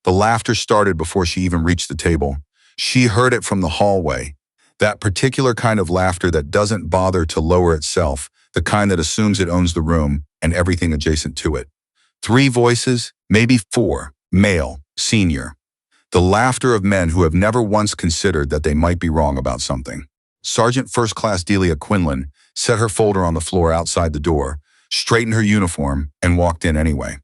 The laughter started before she even reached the table. She heard it from the hallway. That particular kind of laughter that doesn't bother to lower itself, the kind that assumes it owns the room and everything adjacent to it. 3 voices, maybe 4, male, senior. The laughter of men who have never once considered that they might be wrong about something. Sergeant First Class Quinlan set her folder on the floor outside the door, straightened her uniform, and walked in anyway.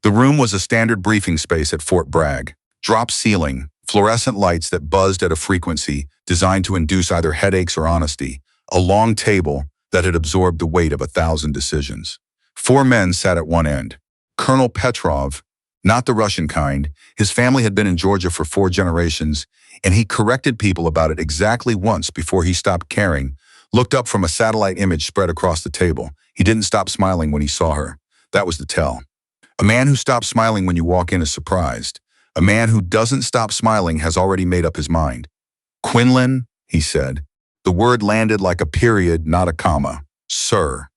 The room was a standard briefing space at Fort Bragg. Drop ceiling, fluorescent lights that buzzed at a frequency designed to induce either headaches or honesty, a long table that had absorbed the weight of 1,000 decisions. 4 men sat at one end. Colonel Petrov, not the Russian kind, his family had been in Georgia for 4 generations, and he corrected people about it exactly once before he stopped caring, looked up from a satellite image spread across the table. He didn't stop smiling when he saw her. That was the tell. A man who stops smiling when you walk in is surprised. A man who doesn't stop smiling has already made up his mind. "Quinlan," he said. The word landed like a period, not a comma. "Sir."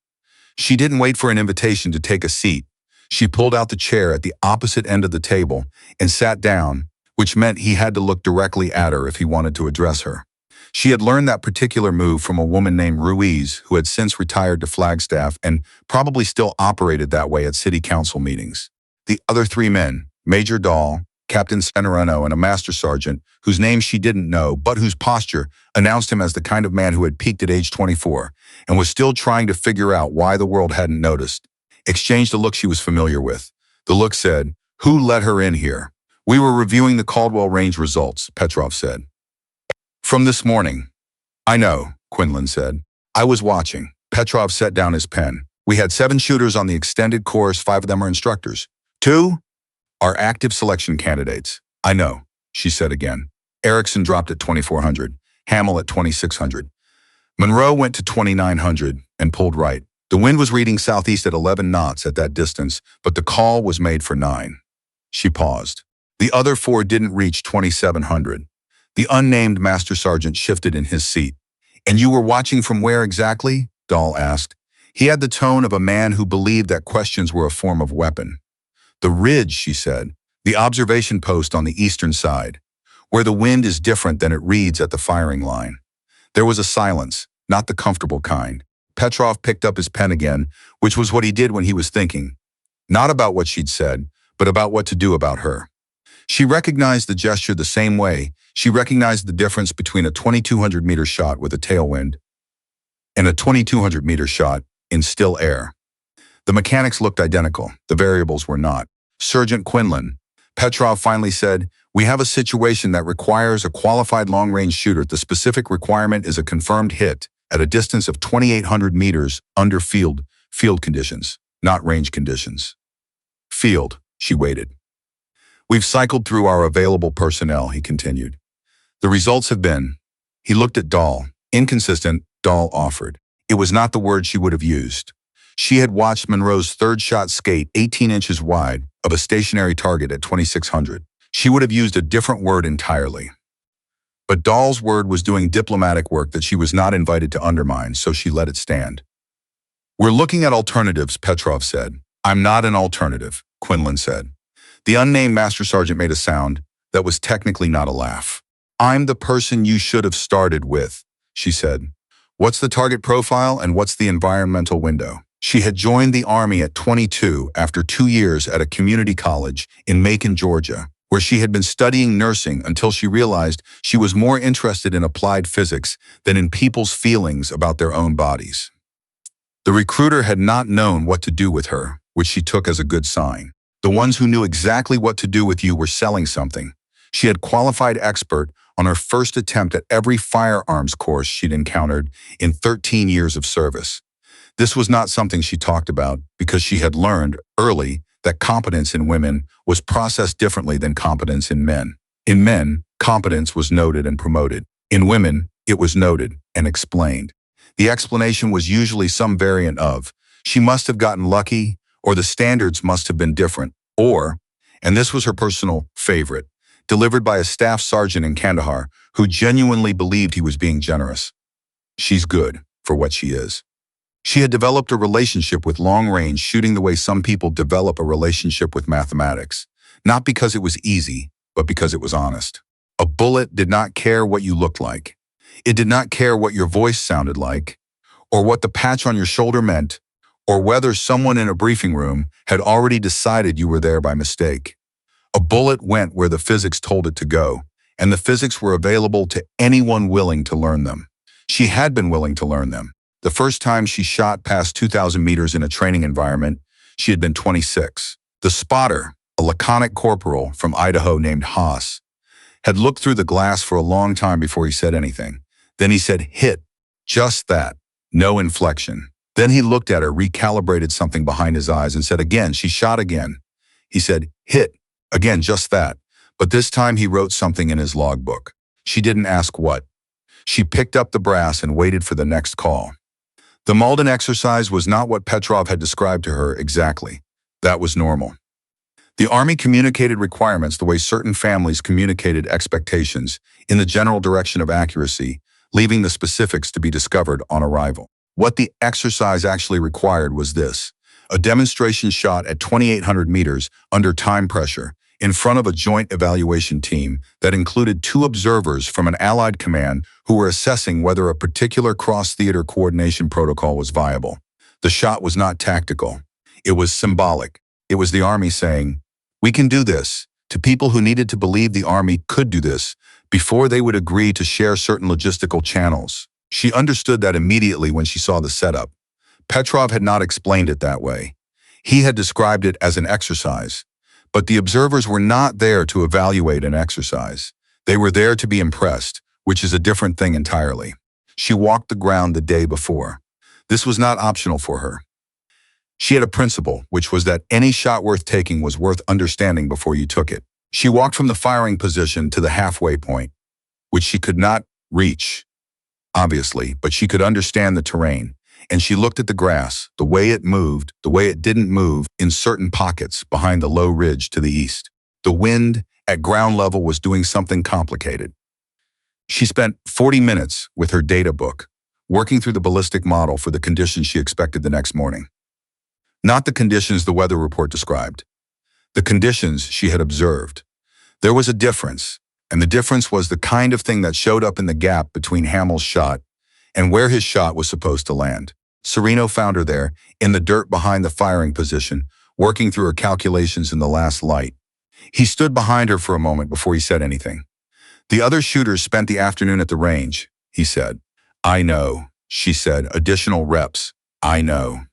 She didn't wait for an invitation to take a seat. She pulled out the chair at the opposite end of the table and sat down, which meant he had to look directly at her if he wanted to address her. She had learned that particular move from a woman named Ruiz, who had since retired to Flagstaff and probably still operated that way at city council meetings. The other 3 men, Major Dahl, Captain Senerano, and a master sergeant, whose name she didn't know, but whose posture announced him as the kind of man who had peaked at age 24 and was still trying to figure out why the world hadn't noticed, exchanged a look she was familiar with. The look said, "Who let her in here?" "We were reviewing the Caldwell Range results," Petrov said. "From this morning." "I know," Quinlan said. "I was watching." Petrov set down his pen. "We had 7 shooters on the extended course, 5 of them are instructors. 2 are active selection candidates." "I know," she said again. Erickson dropped at 2,400, Hamill at 2,600. Monroe went to 2,900 and pulled right. The wind was reading southeast at 11 knots at that distance, but the call was made for 9. She paused. The other 4 didn't reach 2,700. The unnamed master sergeant shifted in his seat. "And you were watching from where exactly?" Dahl asked. He had the tone of a man who believed that questions were a form of weapon. "The ridge," she said. "The observation post on the eastern side, where the wind is different than it reads at the firing line." There was a silence, not the comfortable kind. Petrov picked up his pen again, which was what he did when he was thinking. Not about what she'd said, but about what to do about her. She recognized the gesture the same way she recognized the difference between a 2,200-meter shot with a tailwind and a 2,200-meter shot in still air. The mechanics looked identical. The variables were not. "Sergeant Quinlan," Petrov finally said, "we have a situation that requires a qualified long-range shooter. The specific requirement is a confirmed hit at a distance of 2,800 meters under field conditions, not range conditions." "Field," she waited. "We've cycled through our available personnel," he continued. "The results have been..." He looked at Dahl. "Inconsistent," Dahl offered. It was not the word she would have used. She had watched Monroe's 3rd shot skate 18 inches wide of a stationary target at 2,600. She would have used a different word entirely. But Dahl's word was doing diplomatic work that she was not invited to undermine, so she let it stand. "We're looking at alternatives," Petrov said. "I'm not an alternative," Quinlan said. The unnamed master sergeant made a sound that was technically not a laugh. "I'm the person you should have started with," she said. "What's the target profile and what's the environmental window?" She had joined the Army at 22 after 2 years at a community college in Macon, Georgia, where she had been studying nursing until she realized she was more interested in applied physics than in people's feelings about their own bodies. The recruiter had not known what to do with her, which she took as a good sign. The ones who knew exactly what to do with you were selling something. She had qualified expert on her first attempt at every firearms course she'd encountered in 13 years of service. This was not something she talked about because she had learned early that competence in women was processed differently than competence in men. In men, competence was noted and promoted. In women, it was noted and explained. The explanation was usually some variant of, "She must have gotten lucky," or "the standards must have been different," or, and this was her personal favorite, delivered by a staff sergeant in Kandahar who genuinely believed he was being generous, "She's good for what she is." She had developed a relationship with long-range shooting the way some people develop a relationship with mathematics. Not because it was easy, but because it was honest. A bullet did not care what you looked like. It did not care what your voice sounded like, or what the patch on your shoulder meant, or whether someone in a briefing room had already decided you were there by mistake. A bullet went where the physics told it to go, and the physics were available to anyone willing to learn them. She had been willing to learn them. The first time she shot past 2,000 meters in a training environment, she had been 26. The spotter, a laconic corporal from Idaho named Haas, had looked through the glass for a long time before he said anything. Then he said, "Hit." Just that. No inflection. Then he looked at her, recalibrated something behind his eyes, and said again, she shot again. He said, "Hit." Again, just that. But this time he wrote something in his logbook. She didn't ask what. She picked up the brass and waited for the next call. The Malden exercise was not what Petrov had described to her exactly. That was normal. The Army communicated requirements the way certain families communicated expectations, in the general direction of accuracy, leaving the specifics to be discovered on arrival. What the exercise actually required was this: a demonstration shot at 2,800 meters under time pressure in front of a joint evaluation team that included 2 observers from an Allied command who were assessing whether a particular cross-theater coordination protocol was viable. The shot was not tactical. It was symbolic. It was the Army saying, "We can do this," to people who needed to believe the Army could do this before they would agree to share certain logistical channels. She understood that immediately when she saw the setup. Petrov had not explained it that way. He had described it as an exercise. But the observers were not there to evaluate an exercise. They were there to be impressed, which is a different thing entirely. She walked the ground the day before. This was not optional for her. She had a principle, which was that any shot worth taking was worth understanding before you took it. She walked from the firing position to the halfway point, which she could not reach, obviously, but she could understand the terrain. And she looked at the grass, the way it moved, the way it didn't move in certain pockets behind the low ridge to the east. The wind at ground level was doing something complicated. She spent 40 minutes with her data book, working through the ballistic model for the conditions she expected the next morning. Not the conditions the weather report described. The conditions she had observed. There was a difference, and the difference was the kind of thing that showed up in the gap between Hamill's shot and where his shot was supposed to land. Sereno found her there, in the dirt behind the firing position, working through her calculations in the last light. He stood behind her for a moment before he said anything. "The other shooters spent the afternoon at the range," he said. "I know," she said. "Additional reps. I know."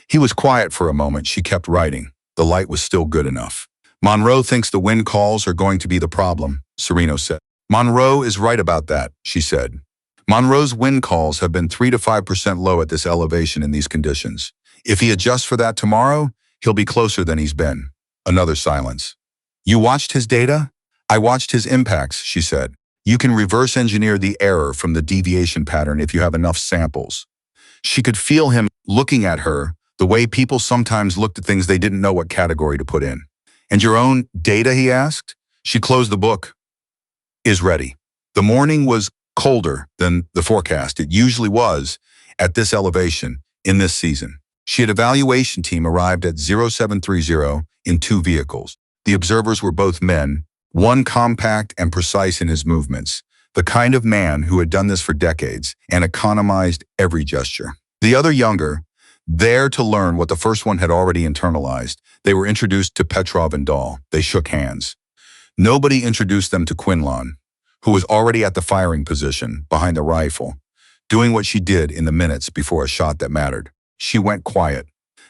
He was quiet for a moment. She kept writing. The light was still good enough. "Monroe thinks the wind calls are going to be the problem," Sereno said. "Monroe is right about that," she said. "Monroe's wind calls have been 3 to 5% low at this elevation in these conditions. If he adjusts for that tomorrow, he'll be closer than he's been." Another silence. "You watched his data?" "I watched his impacts," she said. "You can reverse engineer the error from the deviation pattern if you have enough samples." She could feel him looking at her the way people sometimes looked at things they didn't know what category to put in. "And your own data?" he asked. She closed the book. "Is ready." The morning was colder than the forecast. It usually was at this elevation in this season. She had evaluation team arrived at 0730 in 2 vehicles. The observers were both men, one compact and precise in his movements, the kind of man who had done this for decades and economized every gesture. The other younger, there to learn what the first one had already internalized. They were introduced to Petrov and Dahl. They shook hands. Nobody introduced them to Quinlan, who was already at the firing position behind the rifle, doing what she did in the minutes before a shot that mattered. She went quiet,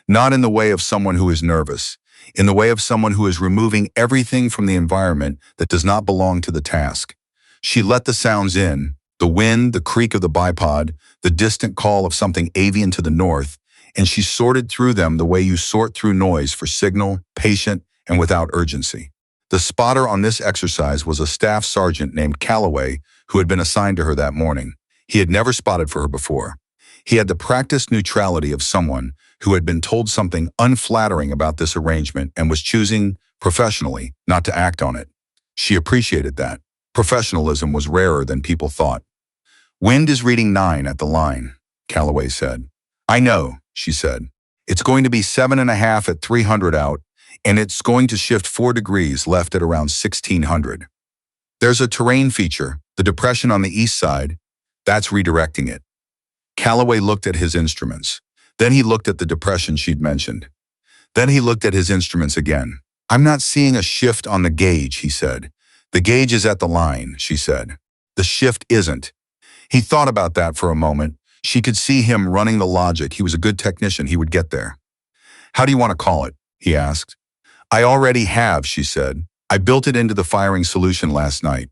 not in the way of someone who is nervous, in the way of someone who is removing everything from the environment that does not belong to the task. She let the sounds in, the wind, the creak of the bipod, the distant call of something avian to the north, and she sorted through them the way you sort through noise for signal, patient, and without urgency. The spotter on this exercise was a staff sergeant named Calloway who had been assigned to her that morning. He had never spotted for her before. He had the practiced neutrality of someone who had been told something unflattering about this arrangement and was choosing, professionally, not to act on it. She appreciated that. Professionalism was rarer than people thought. "Wind is reading 9 at the line," Calloway said. "I know," she said. "It's going to be 7.5 at 300 out and it's going to shift 4 degrees left at around 1600. There's a terrain feature, the depression on the east side, that's redirecting it. Calloway looked at his instruments. Then he looked at the depression she'd mentioned. Then he looked at his instruments again. I'm not seeing a shift on the gauge, he said. The gauge is at the line, she said. The shift isn't. He thought about that for a moment. She could see him running the logic. He was a good technician. He would get there. How do you want to call it? He asked. I already have, she said. I built it into the firing solution last night.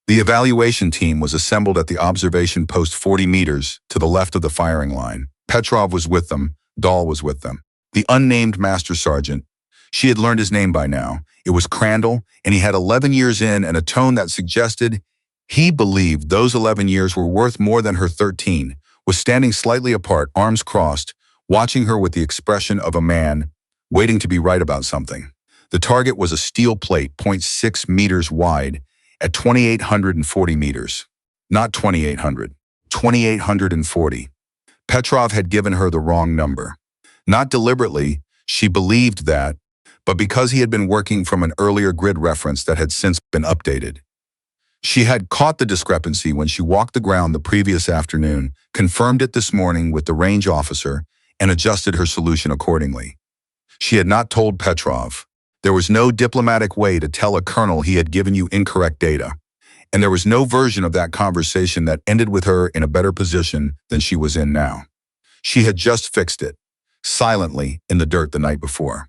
The evaluation team was assembled at the observation post 40 meters to the left of the firing line. Petrov was with them. Dahl was with them. The unnamed master sergeant. She had learned his name by now. It was Crandall, and he had 11 years in and a tone that suggested he believed those 11 years were worth more than her 13, was standing slightly apart, arms crossed, watching her with the expression of a man waiting to be right about something. The target was a steel plate, 0.6 meters wide, at 2,840 meters. Not 2,800, 2,840. Petrov had given her the wrong number. Not deliberately, she believed that, but because he had been working from an earlier grid reference that had since been updated. She had caught the discrepancy when she walked the ground the previous afternoon, confirmed it this morning with the range officer, and adjusted her solution accordingly. She had not told Petrov. There was no diplomatic way to tell a colonel he had given you incorrect data, and there was no version of that conversation that ended with her in a better position than she was in now. She had just fixed it, silently, in the dirt the night before.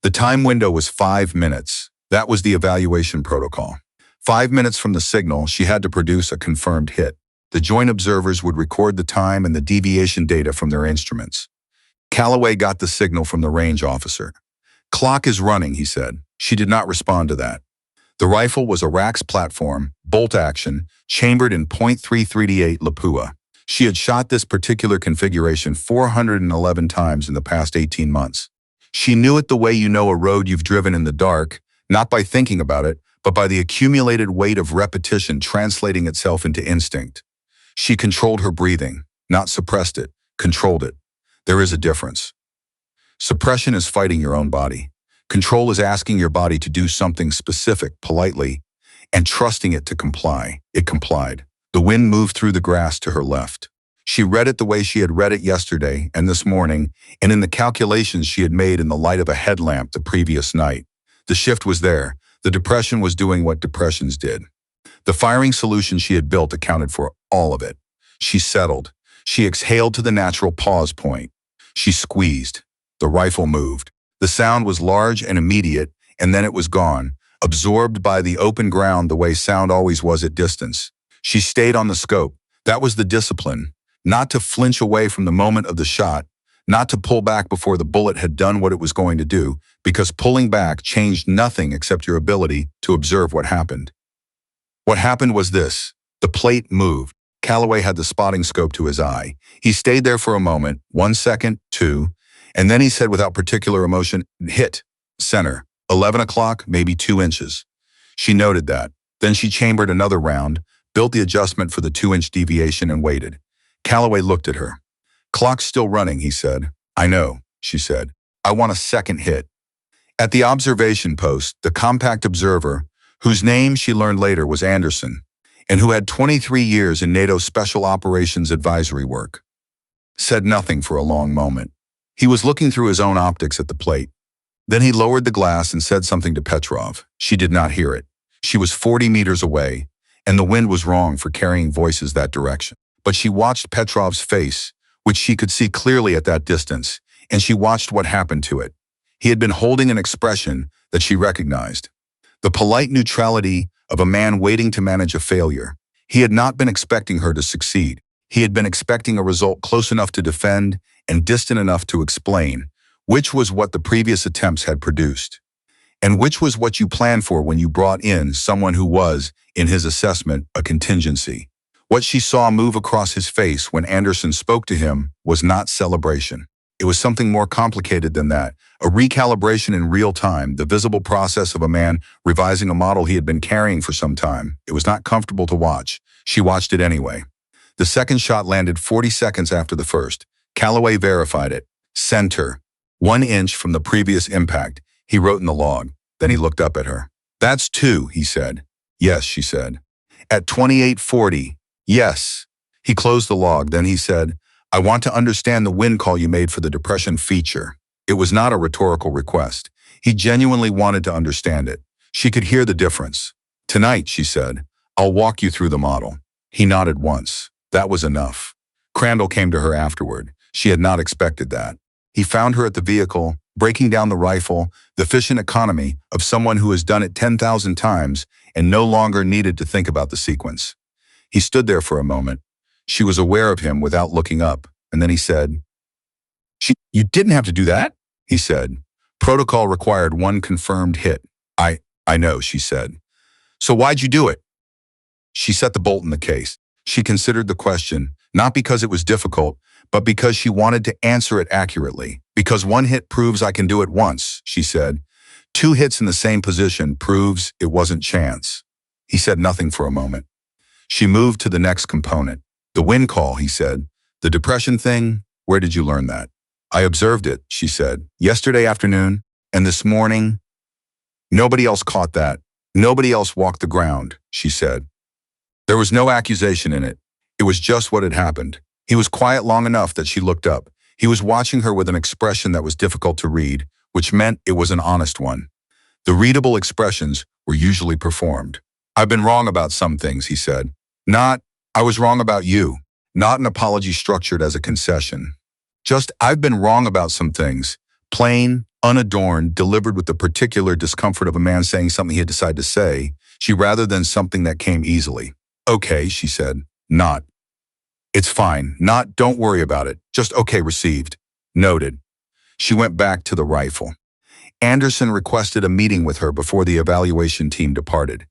The time window was 5 minutes. That was the evaluation protocol. 5 minutes from the signal, she had to produce a confirmed hit. The joint observers would record the time and the deviation data from their instruments. Calloway got the signal from the range officer. Clock is running, he said. She did not respond to that. The rifle was a Rax platform, bolt action, chambered in .338 Lapua. She had shot this particular configuration 411 times in the past 18 months. She knew it the way you know a road you've driven in the dark, not by thinking about it, but by the accumulated weight of repetition translating itself into instinct. She controlled her breathing, not suppressed it, controlled it. There is a difference. Suppression is fighting your own body. Control is asking your body to do something specific, politely, and trusting it to comply. It complied. The wind moved through the grass to her left. She read it the way she had read it yesterday and this morning, and in the calculations she had made in the light of a headlamp the previous night. The shift was there. The depression was doing what depressions did. The firing solution she had built accounted for all of it. She settled. She exhaled to the natural pause point. She squeezed. The rifle moved. The sound was large and immediate, and then it was gone, absorbed by the open ground the way sound always was at distance. She stayed on the scope. That was the discipline. Not to flinch away from the moment of the shot, not to pull back before the bullet had done what it was going to do, because pulling back changed nothing except your ability to observe what happened. What happened was this. The plate moved. Calloway had the spotting scope to his eye. He stayed there for a moment, 1 second, 2, and then he said without particular emotion, hit, center, 11 o'clock, maybe 2 inches. She noted that. Then she chambered another round, built the adjustment for the 2-inch deviation and waited. Calloway looked at her. Clock's still running, he said. I know, she said. I want a second hit. At the observation post, the compact observer, whose name she learned later was Anderson, and who had 23 years in NATO Special Operations advisory work, said nothing for a long moment. He was looking through his own optics at the plate. Then he lowered the glass and said something to Petrov. She did not hear it. She was 40 meters away, and the wind was wrong for carrying voices that direction. But she watched Petrov's face, which she could see clearly at that distance, and she watched what happened to it. He had been holding an expression that she recognized. The polite neutrality of a man waiting to manage a failure. He had not been expecting her to succeed. He had been expecting a result close enough to defend and distant enough to explain, which was what the previous attempts had produced, and which was what you planned for when you brought in someone who was, in his assessment, a contingency. What she saw move across his face when Anderson spoke to him was not celebration. It was something more complicated than that, a recalibration in real time, the visible process of a man revising a model he had been carrying for some time. It was not comfortable to watch. She watched it anyway. The second shot landed 40 seconds after the first. Calloway verified it. Center. 1 inch from the previous impact. He wrote in the log. Then he looked up at her. That's 2, he said. Yes, she said. At 28:40. Yes. He closed the log. Then he said, I want to understand the wind call you made for the depression feature. It was not a rhetorical request. He genuinely wanted to understand it. She could hear the difference. Tonight, she said, I'll walk you through the model. He nodded once. That was enough. Crandall came to her afterward. She had not expected that. He found her at the vehicle, breaking down the rifle, the efficient economy of someone who has done it 10,000 times and no longer needed to think about the sequence. He stood there for a moment. She was aware of him without looking up, and then he said, You didn't have to do that? He said. Protocol required 1 confirmed hit. I know, she said. So why'd you do it? She set the bolt in the case. She considered the question, not because it was difficult, but because she wanted to answer it accurately. Because 1 hit proves I can do it once, she said. 2 hits in the same position proves it wasn't chance. He said nothing for a moment. She moved to the next component. The wind call, he said. The depression thing, where did you learn that? I observed it, she said. Yesterday afternoon, and this morning. Nobody else caught that. Nobody else walked the ground, she said. There was no accusation in it. It was just what had happened. He was quiet long enough that she looked up. He was watching her with an expression that was difficult to read, which meant it was an honest one. The readable expressions were usually performed. I've been wrong about some things, he said. I was wrong about you. Not an apology structured as a concession. Just, I've been wrong about some things. Plain, unadorned, delivered with the particular discomfort of a man saying something he had decided to say, rather than something that came easily. Okay, she said. Not. It's fine. Not, don't worry about it. Just okay, received. Noted. She went back to the rifle. Anderson requested a meeting with her before the evaluation team departed.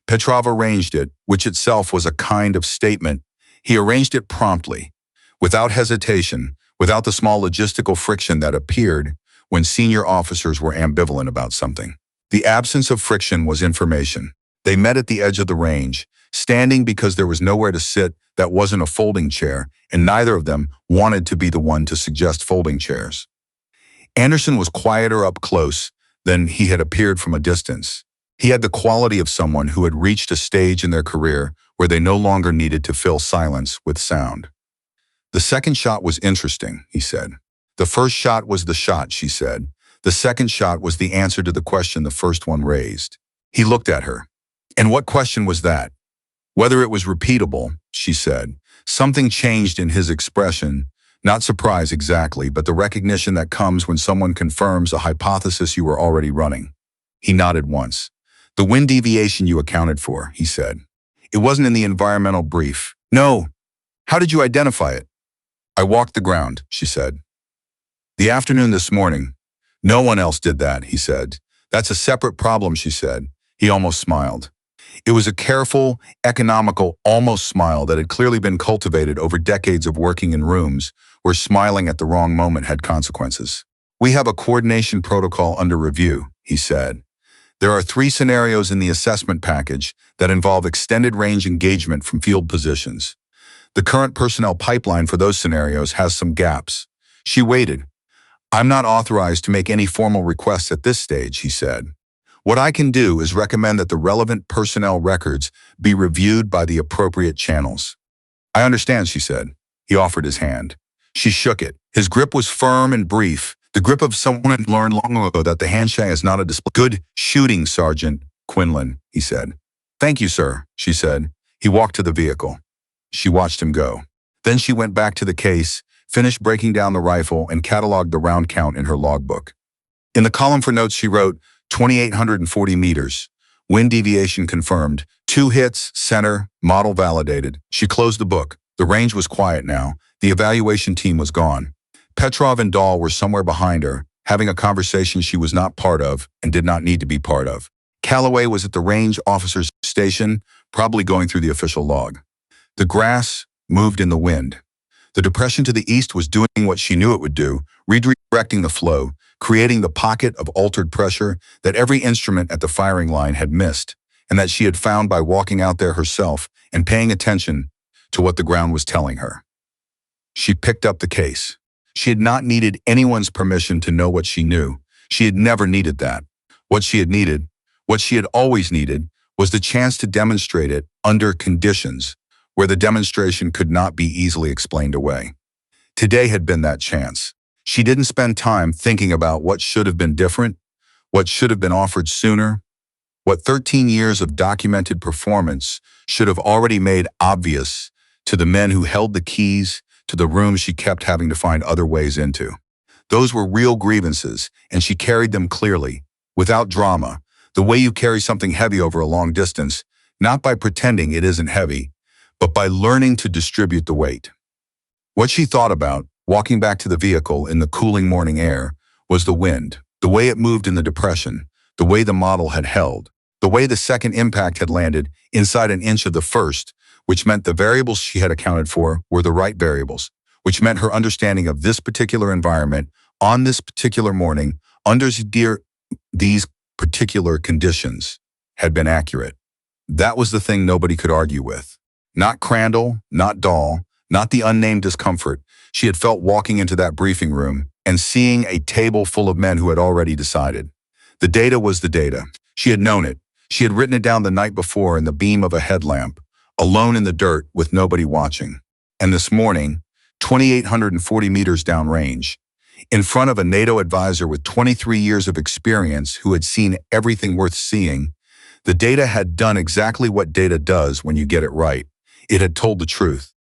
Petrov arranged it, which itself was a kind of statement. He arranged it promptly, without hesitation, without the small logistical friction that appeared when senior officers were ambivalent about something. The absence of friction was information. They met at the edge of the range, standing because there was nowhere to sit that wasn't a folding chair, and neither of them wanted to be the one to suggest folding chairs. Anderson was quieter up close than he had appeared from a distance. He had the quality of someone who had reached a stage in their career where they no longer needed to fill silence with sound. The second shot was interesting, he said. The first shot was the shot, she said. The second shot was the answer to the question the first one raised. He looked at her. And what question was that? Whether it was repeatable, she said. Something changed in his expression, not surprise exactly, but the recognition that comes when someone confirms a hypothesis you were already running. He nodded once. The wind deviation you accounted for, he said. It wasn't in the environmental brief. No. How did you identify it? I walked the ground, she said. The afternoon this morning. No one else did that, he said. That's a separate problem, she said. He almost smiled. It was a careful, economical, almost smile that had clearly been cultivated over decades of working in rooms where smiling at the wrong moment had consequences. We have a coordination protocol under review, he said. There are 3 scenarios in the assessment package that involve extended range engagement from field positions. The current personnel pipeline for those scenarios has some gaps. She waited. I'm not authorized to make any formal requests at this stage, he said. What I can do is recommend that the relevant personnel records be reviewed by the appropriate channels. I understand, she said. He offered his hand. She shook it. His grip was firm and brief, the grip of someone who had learned long ago that the handshake is not a display. Good shooting, Sergeant Quinlan, he said. Thank you, sir, she said. He walked to the vehicle. She watched him go. Then she went back to the case, finished breaking down the rifle, and cataloged the round count in her logbook. In the column for notes, she wrote, 2,840 meters. Wind deviation confirmed. 2 hits, center, model validated. She closed the book. The range was quiet now. The evaluation team was gone. Petrov and Dahl were somewhere behind her, having a conversation she was not part of and did not need to be part of. Calloway was at the range officer's station, probably going through the official log. The grass moved in the wind. The depression to the east was doing what she knew it would do, redirecting the flow, creating the pocket of altered pressure that every instrument at the firing line had missed, and that she had found by walking out there herself and paying attention to what the ground was telling her. She picked up the case. She had not needed anyone's permission to know what she knew. She had never needed that. What she had needed, what she had always needed, was the chance to demonstrate it under conditions where the demonstration could not be easily explained away. Today had been that chance. She didn't spend time thinking about what should have been different, what should have been offered sooner, what 13 years of documented performance should have already made obvious to the men who held the keys to the rooms she kept having to find other ways into. Those were real grievances, and she carried them clearly, without drama, the way you carry something heavy over a long distance, not by pretending it isn't heavy, but by learning to distribute the weight. What she thought about, walking back to the vehicle in the cooling morning air, was the wind, the way it moved in the depression, the way the model had held, the way the second impact had landed inside an inch of the first, which meant the variables she had accounted for were the right variables, which meant her understanding of this particular environment on this particular morning, under these particular conditions, had been accurate. That was the thing nobody could argue with. Not Crandall, not Dahl, not the unnamed discomfort she had felt walking into that briefing room and seeing a table full of men who had already decided. The data was the data. She had known it. She had written it down the night before in the beam of a headlamp, alone in the dirt with nobody watching. And this morning, 2,840 meters downrange, in front of a NATO advisor with 23 years of experience who had seen everything worth seeing, the data had done exactly what data does when you get it right. It had told the truth.